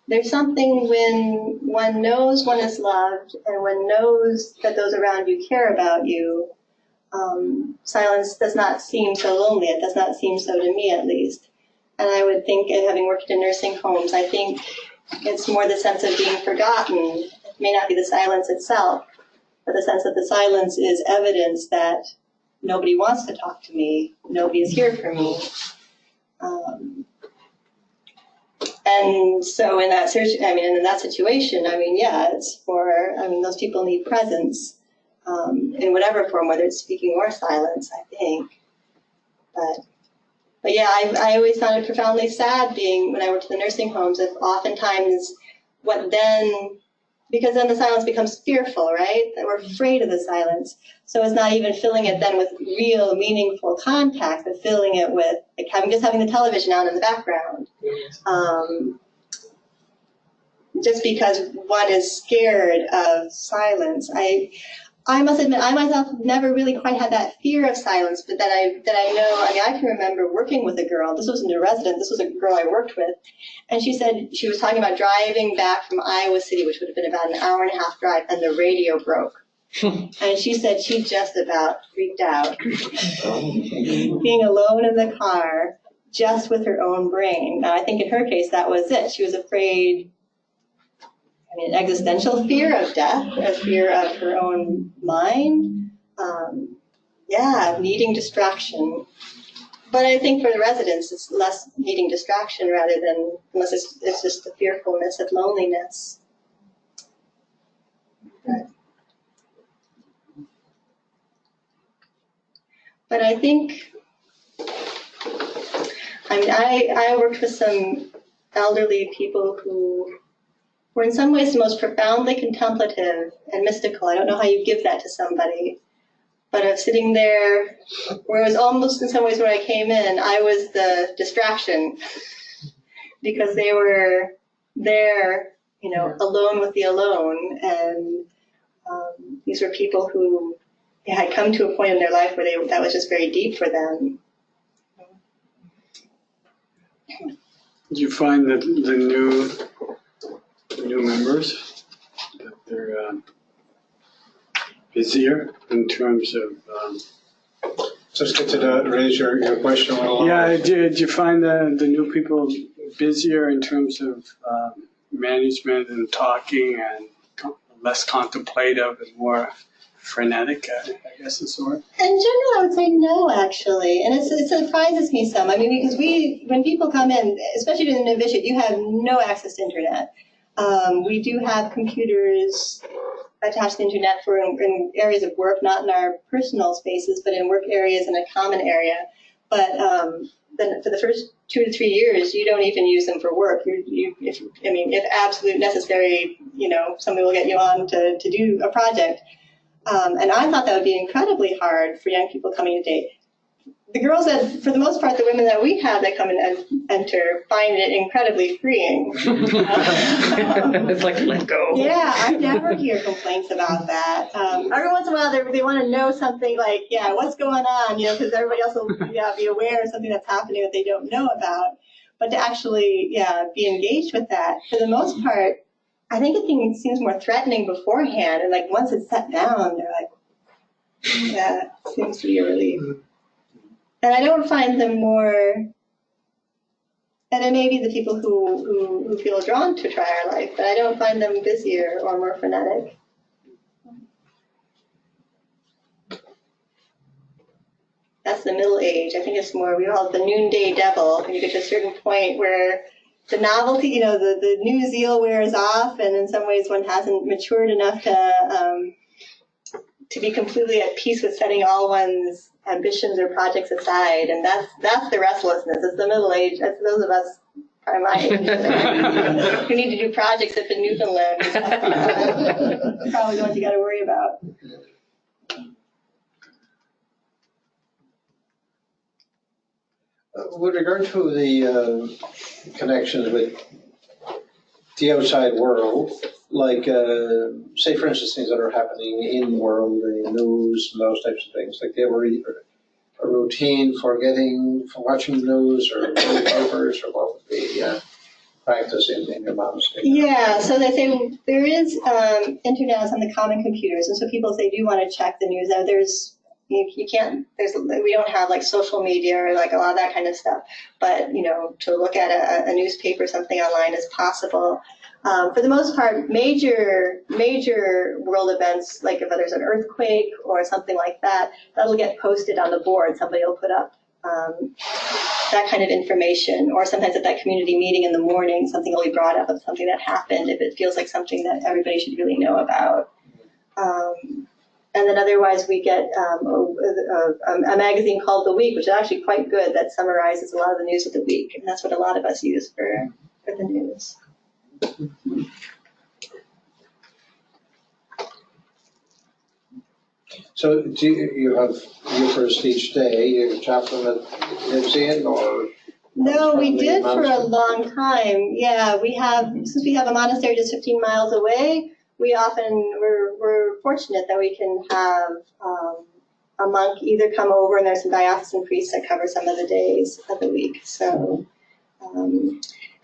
C: there's something when one knows one is loved and one knows that those around you care about you, silence does not seem so lonely. It does not seem so to me, at least. And I would think, having worked in nursing homes, I think it's more the sense of being forgotten. It may not be the silence itself, but the sense that the silence is evidence that nobody wants to talk to me, nobody is here for me. And so in that situation, it's for, those people need presence in whatever form, whether it's speaking or silence, I think. But yeah, I always found it profoundly sad when I worked in the nursing homes, if oftentimes because then the silence becomes fearful, right? That we're afraid of the silence. So it's not even filling it then with real meaningful contact, but filling it with having the television on in the background. Just because one is scared of silence. I must admit, I myself never really quite had that fear of silence, but that I know, I can remember working with a girl. This wasn't a resident, this was a girl I worked with. And she said, she was talking about driving back from Iowa City, which would have been about an hour and a half drive, and the radio broke. And she said she just about freaked out. Being alone in the car, just with her own brain. Now, I think in her case, that was it. She was afraid, an existential fear of death, a fear of her own mind, of needing distraction. But I think for the residents, it's less needing distraction rather than, unless it's just the fearfulness of loneliness. But I think, I mean, I worked with some elderly people who were in some ways the most profoundly contemplative and mystical. I don't know how you give that to somebody. But of sitting there, where it was almost in some ways when I came in, I was the distraction because they were there, you know, alone with the alone. And these were people who had come to a point in their life where that was just very deep for them.
E: Do you find that the new members, that they're busier in terms of?
B: Just get to raise your question a little.
E: Yeah, did you find the new people busier in terms of management and talking and less contemplative and more frenetic, I guess, and so on?
C: In general, I would say no, actually. And it surprises me some. I mean, because when people come in, especially in a novitiate, you have no access to internet. We do have computers attached to the internet for in areas of work, not in our personal spaces, but in work areas in a common area. But then for the first 2 to 3 years, you don't even use them for work. If absolute necessary, you know, somebody will get you on to do a project. And I thought that would be incredibly hard for young people coming to date. The girls that, for the most part, the women that we have that come and enter find it incredibly freeing.
F: It's like, let go.
C: Yeah, I never hear complaints about that. Every once in a while, they want to know something like, yeah, what's going on, you know, because everybody else will be aware of something that's happening that they don't know about. But to actually, be engaged with that, for the most part, I think it seems more threatening beforehand, and like once it's set down, they're like, yeah, it seems to be a relief. And I don't find them more, and it may be the people who feel drawn to try our life, but I don't find them busier or more frenetic. That's the middle age. I think it's more, we call it the noonday devil, and you get to a certain point where the novelty, you know, the new zeal wears off, and in some ways one hasn't matured enough to be completely at peace with setting all one's ambitions or projects aside, and that's the restlessness. It's the middle age. That's those of us are my age who need to do projects up in Newfoundland. Probably the ones you got to worry about.
B: With regard to the connections with the outside world, like, say, for instance, things that are happening in the world, the news, and those types of things, like, they have a routine for watching the news or reading papers, or what would be practice in your monastery?
C: Yeah, so they say there is internet on the common computers, and so people, if they do want to check the news, we don't have like social media or like a lot of that kind of stuff, but, you know, to look at a newspaper or something online is possible. For the most part, major world events, like if there's an earthquake or something like that, that'll get posted on the board. Somebody will put up that kind of information, or sometimes at that community meeting in the morning, something will be brought up of something that happened if it feels like something that everybody should really know about. And then otherwise we get a magazine called The Week, which is actually quite good, that summarizes a lot of the news of the week. And that's what a lot of us use for the news.
B: So do you have Eucharist each day? You have a chaplain that lives in, or?
C: No, we did for a long time. Yeah, since we have a monastery just 15 miles away, we're fortunate that we can have a monk either come over, and there's some diocesan priests that cover some of the days of the week. So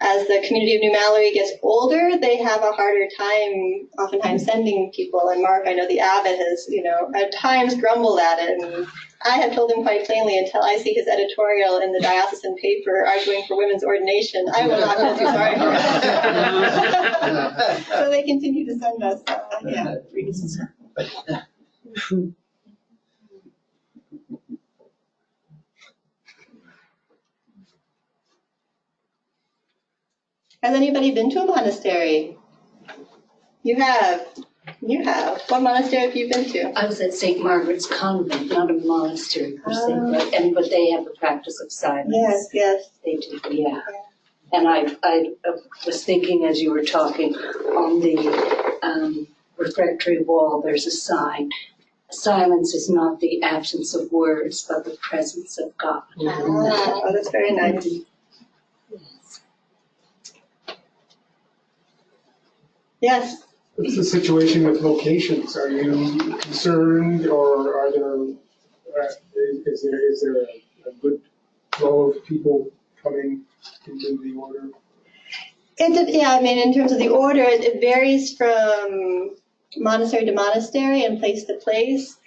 C: as the community of New Mallory gets older, they have a harder time oftentimes sending people. And Mark, I know the abbot has, you know, at times grumbled at it. And I have told him quite plainly, until I see his editorial in the diocesan paper arguing for women's ordination, I will not feel too sorry for him. So they continue to send us, priests. Has anybody been to a monastery? You have. You have. What monastery have you been to?
G: I was at St. Margaret's Convent, not a monastery per se, but they have a practice of silence.
C: Yes, yes.
G: They do, yeah. And I was thinking as you were talking, on the refectory wall, there's a sign. Silence is not the absence of words, but the presence of God.
C: Oh, that's very nice. Yes.
H: What's the situation with locations? Are you concerned, or are there, is there a good flow of people coming into the order?
C: Yeah, I mean, in terms of the order, it varies from monastery to monastery and place to place.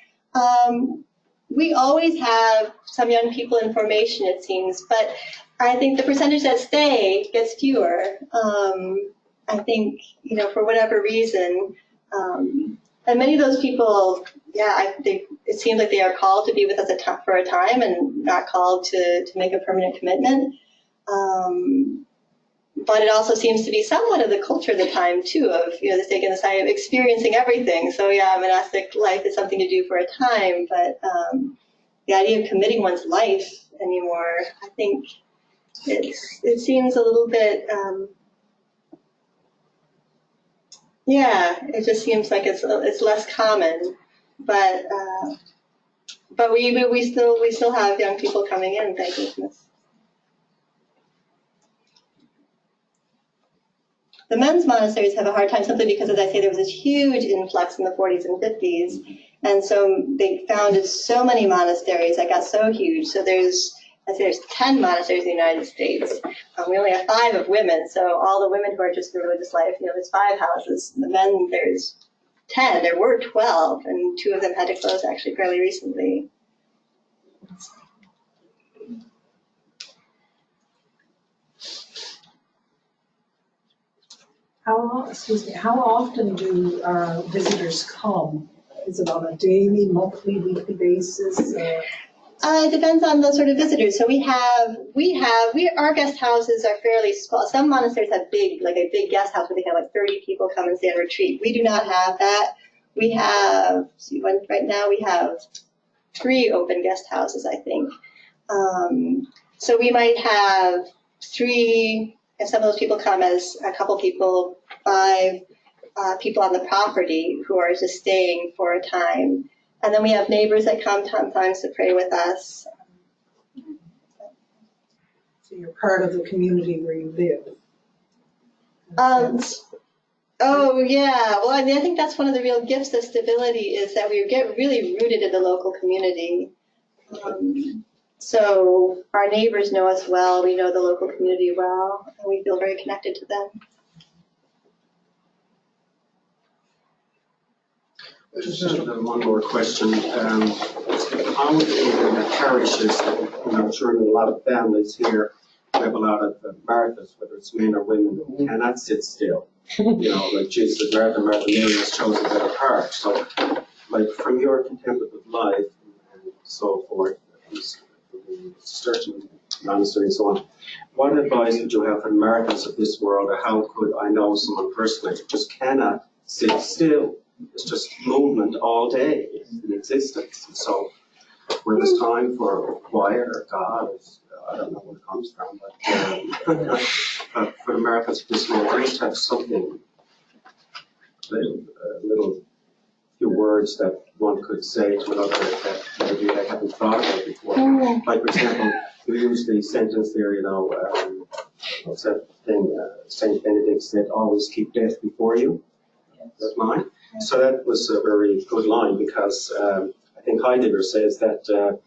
C: We always have some young people in formation, it seems, but I think the percentage that stay gets fewer. I think, for whatever reason. And many of those people, it seems like they are called to be with us for a time and not called to make a permanent commitment. But it also seems to be somewhat of the culture of the time, too, of, the stake in the side of experiencing everything. So, monastic life is something to do for a time, but the idea of committing one's life anymore, I think it seems a little bit, it just seems like it's less common, but we still have young people coming in, thank goodness. The men's monasteries have a hard time simply because, as I say, there was this huge influx in the 40s and 50s, and so they founded so many monasteries that got so huge. So there's 10 monasteries in the United States. We only have 5 of women, so all the women who are just in religious life, there's 5 houses. The men, there's 10. There were 12, and 2 of them had to close actually fairly recently.
I: How often do visitors come? Is it on a daily, monthly, weekly basis?
C: It depends on the sort of visitors. So our guest houses are fairly small. Some monasteries have a big guest house where they have 30 people come and stay on retreat. We do not have that. We have, right now we have 3 open guest houses, I think. So we might have 3, if some of those people come as a couple people, 5 people on the property who are just staying for a time. And then we have neighbors that come sometimes to pray with us.
I: So you're part of the community where you live.
C: Oh, yeah. Well, I think that's one of the real gifts of stability is that we get really rooted in the local community. So our neighbors know us well. We know the local community well, and we feel very connected to them.
D: Just one more question. How in the parishes, I'm sure in a lot of families here, we have a lot of Marthas, whether it's men or women, who cannot sit still. Like Jesus, Martha, Mary has chosen better part. So, from your contemplative life and so forth, certain monastery and so on, what advice would you have for Marthas of this world, or how could I know someone personally who just cannot sit still? It's just movement all day in existence. And so when there's time for quiet or God, I don't know where it comes from, but for the Marthas of this world, at least have something, little few words that one could say to another that maybe they haven't thought of before. Like, for example, you use the sentence there, what's that thing, St. Benedict said, always keep death before you. That's mine. So that was a very good line because I think Heidegger says that the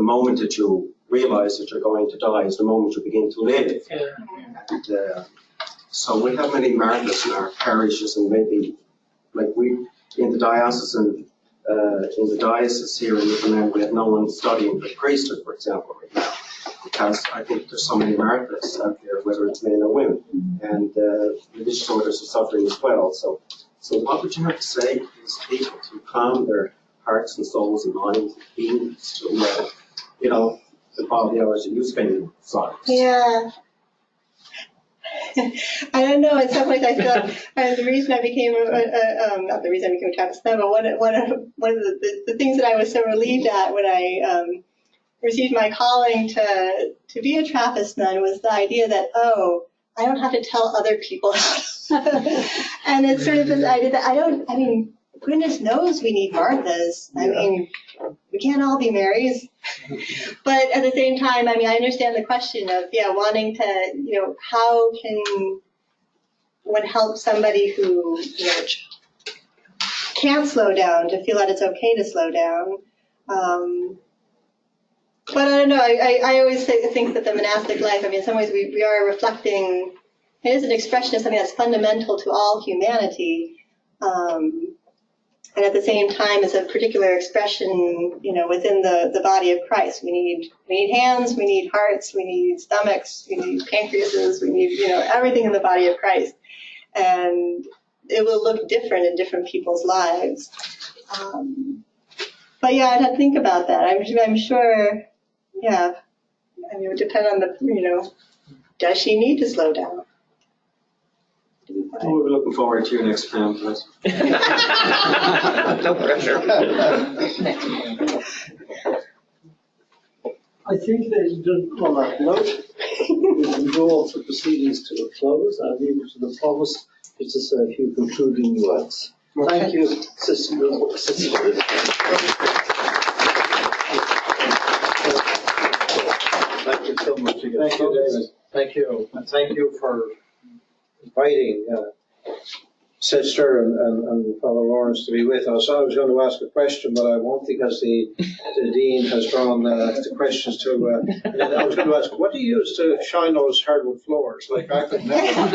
D: moment that you realize that you're going to die is the moment you begin to live. And so we have many Marthas in our parishes, and maybe we in the diocesan in the diocese here in Newfoundland, we have no one studying the priesthood, for example, right now, because I think there's so many Marthas out there, whether it's men or women, and religious orders are suffering as well. So what would you have to say to these people to calm their hearts and souls and minds and beings to, the quality hours that you spend in silence?
C: Yeah. I don't know. At some point, I feel the reason I became not the reason I became a Trappist nun, but one of the things that I was so relieved at when I received my calling to be a Trappist nun was the idea that I don't have to tell other people how to. And it's sort of this idea that I mean, goodness knows we need Marthas. I mean, we can't all be Marys. But at the same time, I mean, I understand the question of, wanting to, how can one help somebody who, can't slow down to feel that it's okay to slow down. But I don't know, I always think that the monastic life, I mean, in some ways we are reflecting, it is an expression of something that's fundamental to all humanity. And at the same time, it's a particular expression, within the body of Christ. We need hands, we need hearts, we need stomachs, we need pancreases, we need, everything in the body of Christ. And it will look different in different people's lives. But yeah, I'd have to think about that. I'm sure, yeah. I mean, it would depend on the, does she need to slow down?
D: We'll be looking forward to your next pamphlet.
F: No pressure.
A: I think that on that note, we can draw the proceedings to a close. I'll leave it to the provost just to say a few concluding words. Thank you, Sister. Thank you so much again.
B: Thank you, David. Thank you. And thank you for inviting Sister and Father Lawrence to be with us. I was going to ask a question, but I won't because the Dean has drawn the questions to. I was going to ask, what do you use to shine those hardwood floors? Like I could never.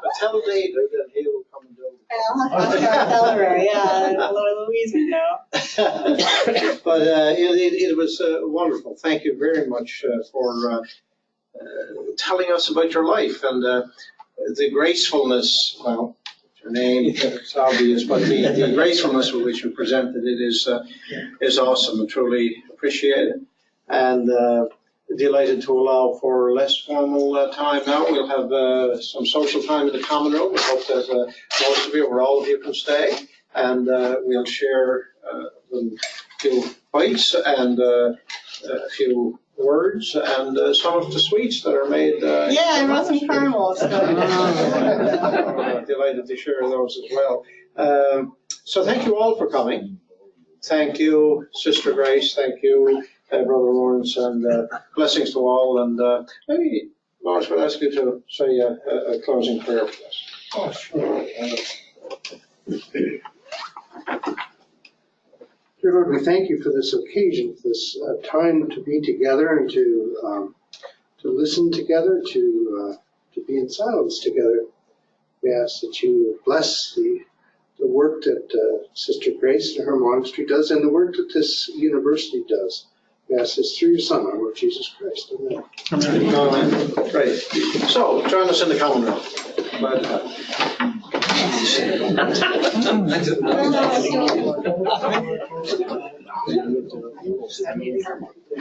B: But tell David that he will come and do it.
C: I'll ask our accelerator, yeah, Louise would know.
B: But it was wonderful. Thank you very much for telling us about your life and the gracefulness. Well, your name is obvious, but the gracefulness with which you presented it is awesome and truly appreciated. And delighted to allow for less formal time now. We'll have some social time in the common room. We hope that most of you or all of you can stay, and we'll share a few bites and a few words and some of the sweets that are made.
C: I brought some caramels.
B: Delighted to share those as well. So thank you all for coming. Thank you, Sister Grace. Thank you, Brother Lawrence, and blessings to all. And maybe Lawrence will ask you to say a closing prayer for us.
H: Oh, sure. Dear Lord, we thank you for this occasion, for this time to be together and to listen together, to be in silence together. We ask that you bless the work that Sister Grace and her monastery does and the work that this university does. We ask this through your Son, our Lord Jesus Christ. Amen.
B: Amen. Great. So, join us in the common room. Bye.